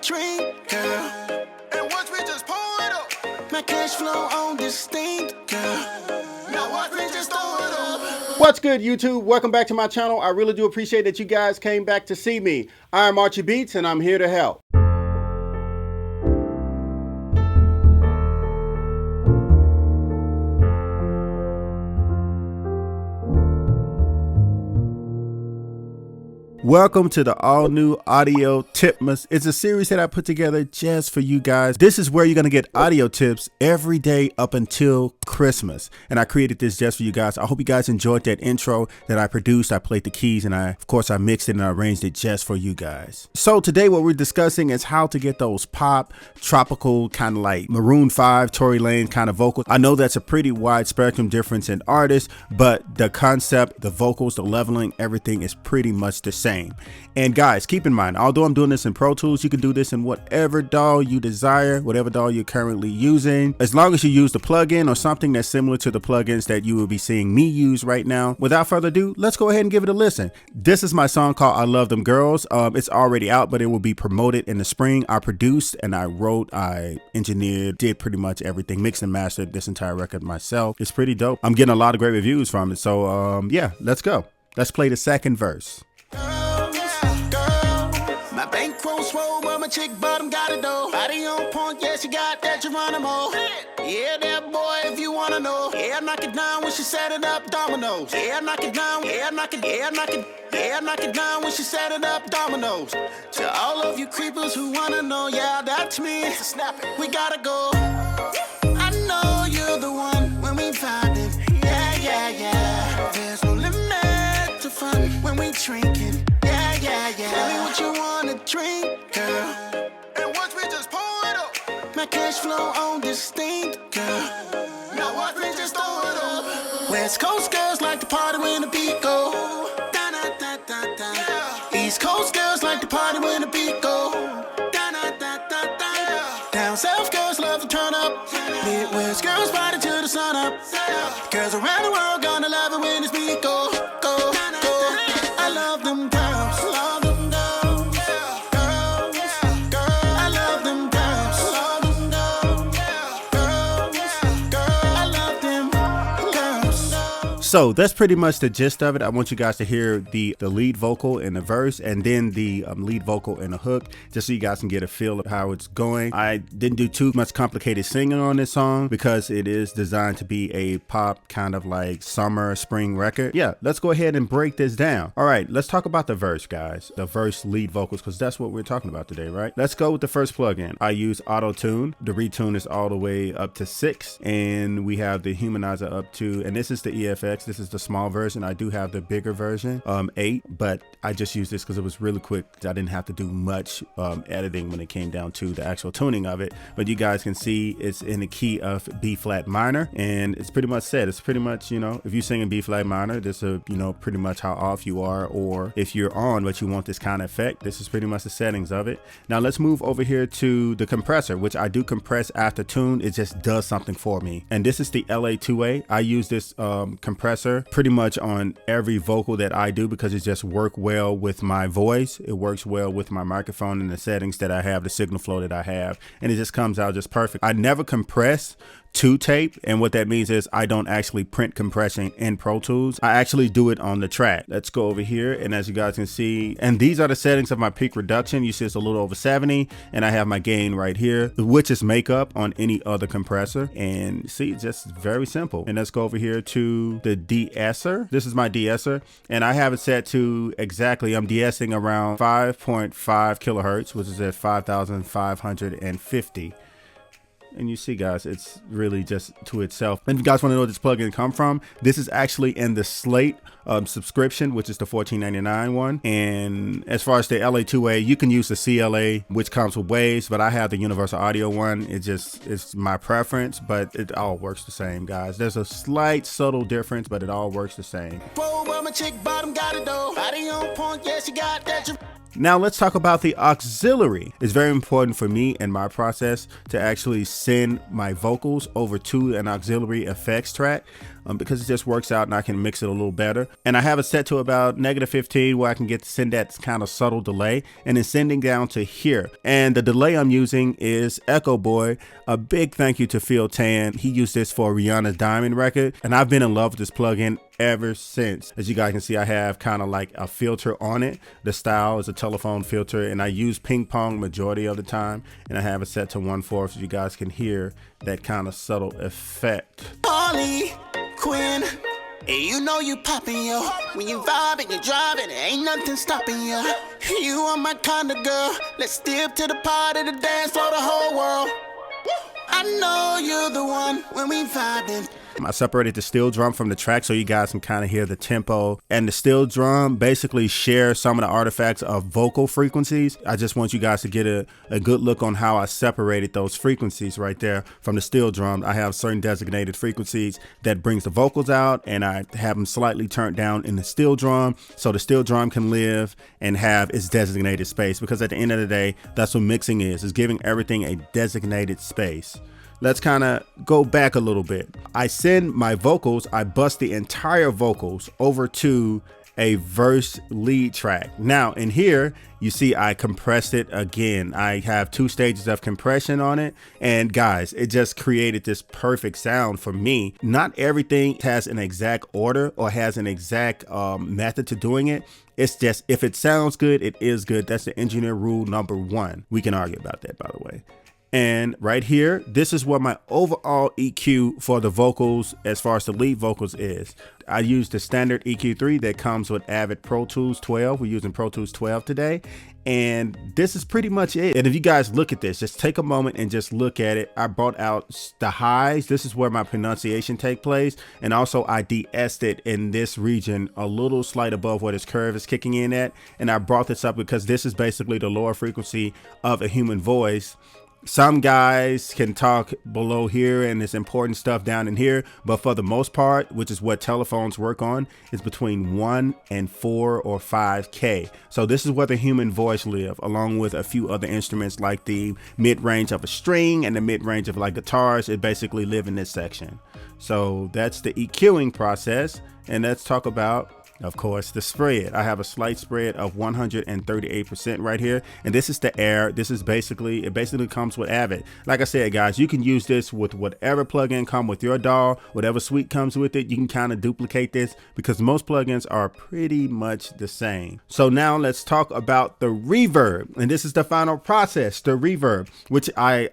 drink, girl. And watch me just pour it up. My cash flow on distinct, girl. Now watch me just throw it up. What's good, YouTube? Welcome back to my channel. I really do appreciate that you guys came back to see me. I'm Archie Beatz, and I'm here to help. Welcome to the all-new audio tipmas. It's a series that I put together just for you guys. This is where you're going to get audio tips every day up until Christmas. And I created this just for you guys. I hope you guys enjoyed that intro that I produced. I played the keys and of course I mixed it and I arranged it just for you guys. So today what we're discussing is how to get those pop, tropical, kind of like Maroon 5, Tory Lanez kind of vocals. I know that's a pretty wide spectrum difference in artists, but the concept, the vocals, the leveling, everything is pretty much the same. And guys, keep in mind, although I'm doing this in Pro Tools, you can do this in whatever DAW you desire, whatever DAW you're currently using, as long as you use the plugin or something that's similar to the plugins that you will be seeing me use right now. Without further ado, let's go ahead and give it a listen. This is my song called I Love Them Girls. It's already out, but it will be promoted in the spring. I produced and I wrote, I engineered, did pretty much everything, mixed and mastered this entire record myself. It's pretty dope. I'm getting a lot of great reviews from it. So yeah, let's go. Let's play the second verse. My bankroll swole, but my chick bottom got it though. Body on point, yeah, she got that Geronimo. Yeah, that boy, if you wanna know. Yeah, I knock it down when she set it up, dominoes. Yeah, I knock it down, yeah, I knock it, yeah, I knock it. Yeah, I knock it down when she set it up, dominoes. To all of you creepers who wanna know, yeah, that's me. Snap it, we gotta go. I know you're the one when we find it. Yeah, yeah, yeah. There's no limit to fun when we drinking. Yeah, yeah, yeah. Tell me what you wanna drink, girl. And watch me just pour it up. My cash flow on distinct, girl. Now watch me just throw it up. West Coast girls like to party when the beat go. Da da da da da. East Coast girls like to party when the beat go. Da da da da da. Down South girls love to turn up. Midwest girls party till the sun up. Girls around the world gonna love it when this beat go, go, go. I love them girls, love them girls, girls, girls. I love them girls, love them girls, girls. I love them girls. So that's pretty much the gist of it. I want you guys to hear the lead vocal in the verse and then the lead vocal in the hook, just so you guys can get a feel of how it's going. I didn't do too much complicated singing on this song because it is designed to be a pop kind of like summer, spring record. Yeah, let's go ahead and break this down. All right, let's talk about the verse, guys. The verse lead vocals, because that's what we're talking about today, right? Let's go with the first plugin. I use auto tune. The retune is all the way up to 6, and we have the humanizer up to, and this is the EFX. This is the small version. I do have the bigger version, 8, but I just used this because it was really quick. I didn't have to do much editing when it came down to the actual tuning of it. But you guys can see it's in the key of B flat minor, and it's pretty much set. It's pretty much, you know, if you sing in B flat minor, this is, you know, pretty much how off you are, or if you're on but you want this kind of effect, this is pretty much the settings of it. Now let's move over here to the compressor, which I do compress after tune. It just does something for me. And this is the LA2A. I use this compressor pretty much on every vocal that I do because it just works well with my voice. It works well with my microphone and the settings that I have, the signal flow that I have, and it just comes out just perfect. I never compress to tape, and what that means is I don't actually print compression in Pro Tools. I actually do it on the track. Let's go over here, and as you guys can see, and these are the settings of my peak reduction. You see it's a little over 70, and I have my gain right here, which is makeup on any other compressor. And see, it's just very simple. And let's go over here to the de-esser. This is my de-esser, and I have it set to exactly, I'm de-essing around 5.5 kilohertz, which is at 5,550. And you see, guys, it's really just to itself. And if you guys want to know where this plugin come from, this is actually in the Slate subscription, which is the $14.99 one. And as far as the LA2A, you can use the CLA, which comes with waves, but I have the Universal Audio one. It's my preference, but it all works the same, guys. There's a slight subtle difference, but it all works the same. Whoa, but my chick bottom got it though. Body on point, yeah, she got that. Now let's talk about the auxiliary. It's very important for me in my process to actually send my vocals over to an auxiliary effects track because it just works out and I can mix it a little better. And I have it set to about -15 where I can get to send that kind of subtle delay and then sending down to here. And the delay I'm using is Echo Boy. A big thank you to Phil Tan. He used this for Rihanna's Diamond record and I've been in love with this plugin ever since. As you guys can see, I have kind of like a filter on it. The style is a telephone filter and I use ping pong majority of the time, and I have it set to 1/4 so you guys can hear that kind of subtle effect. Harley Quinn, hey, you know you poppin', yo. When you vibing, you driving, ain't nothing stopping you. You are my kind of girl. Let's step to the party, the dance floor, the whole world. I know you're the one when we vibing. I separated the steel drum from the track so you guys can kind of hear the tempo, and the steel drum basically shares some of the artifacts of vocal frequencies. I just want you guys to get a good look on how I separated those frequencies right there from the steel drum. I have certain designated frequencies that brings the vocals out, and I have them slightly turned down in the steel drum so the steel drum can live and have its designated space, because at the end of the day, that's what mixing is giving everything a designated space. Let's kind of go back a little bit. I send my vocals, I bust the entire vocals over to a verse lead track. Now in here, you see I compressed it again. I have 2 stages of compression on it. And guys, it just created this perfect sound for me. Not everything has an exact order or has an exact method to doing it. It's just, if it sounds good, it is good. That's the engineer rule number 1. We can argue about that, by the way. And right here, this is what my overall EQ for the vocals as far as the lead vocals is. I use the standard EQ3 that comes with Avid Pro Tools 12. We're using Pro Tools 12 today. And this is pretty much it. And if you guys look at this, just take a moment and just look at it. I brought out the highs. This is where my pronunciation take place. And also I de-essered it in this region a little slight above where this curve is kicking in at. And I brought this up because this is basically the lower frequency of a human voice. Some guys can talk below here and it's important stuff down in here, but for the most part, which is what telephones work on, is between 1 and 4 or 5K. So this is where the human voice live, along with a few other instruments like the mid-range of a string and the mid-range of like guitars. It basically live in this section. So that's the EQing process. And let's talk about, of course, the spread. I have a slight spread of 138% right here, and this is the air. This is basically, it basically comes with Avid. Like I said, guys, you can use this with whatever plugin come with your DAW, whatever suite comes with it. You can kind of duplicate this because most plugins are pretty much the same. So now let's talk about the reverb, and this is the final process, the reverb, which I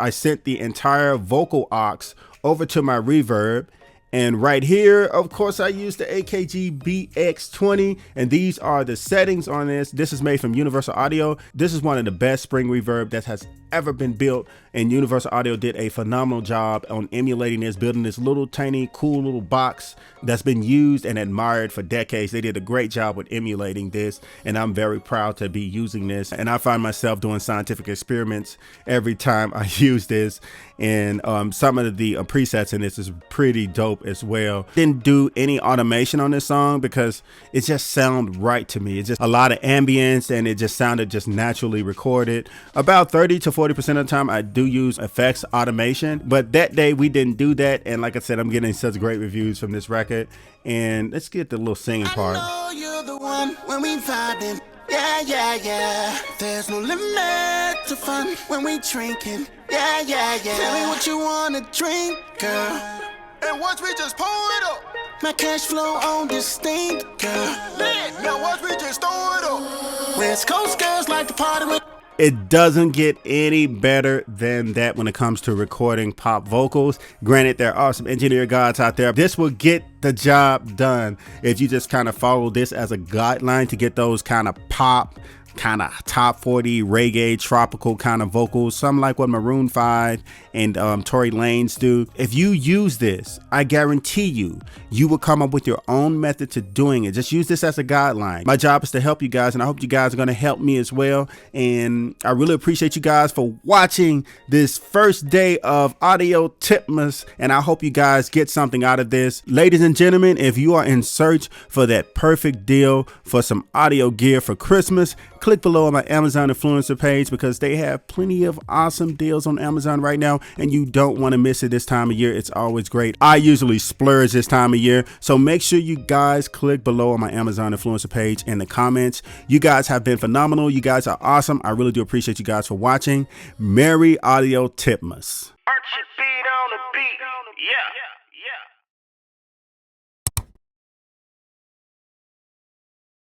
sent the entire vocal aux over to my reverb. And right here, of course, I use the AKG BX20, and these are the settings on this. This is made from Universal Audio. This is one of the best spring reverb that has ever been built, and Universal Audio did a phenomenal job on emulating this, building this little tiny cool little box that's been used and admired for decades. They did a great job with emulating this, and I'm very proud to be using this. And I find myself doing scientific experiments every time I use this, and some of the presets in this is pretty dope as well. Didn't do any automation on this song because it just sounded right to me. It's just a lot of ambience, and it just sounded just naturally recorded. About 30 to 40% of the time I do use effects automation, but that day we didn't do that. And like I said, I'm getting such great reviews from this record. And let's get the little singing part. I know you're the one when we vibing. Yeah, yeah, yeah. There's no limit to fun when we drinking. Yeah, yeah, yeah. Tell me what you wanna drink, girl. And once we just pull it up, my cash flow on this thing, girl. Now once we just throw it up, West Coast girls like to party with. It doesn't get any better than that when it comes to recording pop vocals. Granted, there are some engineer gods out there. This will get the job done if you just kind of follow this as a guideline to get those kind of pop, kind of top 40 reggae tropical kind of vocals, something like what Maroon 5 and Tory Lanez do. If you use this, I guarantee you will come up with your own method to doing it. Just use this as a guideline. My job is to help you guys, and I hope you guys are going to help me as well. And I really appreciate you guys for watching this first day of Audio Tipmas, and I hope you guys get something out of this. Ladies and gentlemen, if you are in search for that perfect deal for some audio gear for Christmas, click below on my Amazon influencer page because they have plenty of awesome deals on Amazon right now, and you don't want to miss it this time of year. It's always great. I usually splurge this time of year, so make sure you guys click below on my Amazon influencer page in the comments. You guys have been phenomenal. You guys are awesome. I really do appreciate you guys for watching. Merry Audio Tipmas. Archie beat on the beat. Yeah.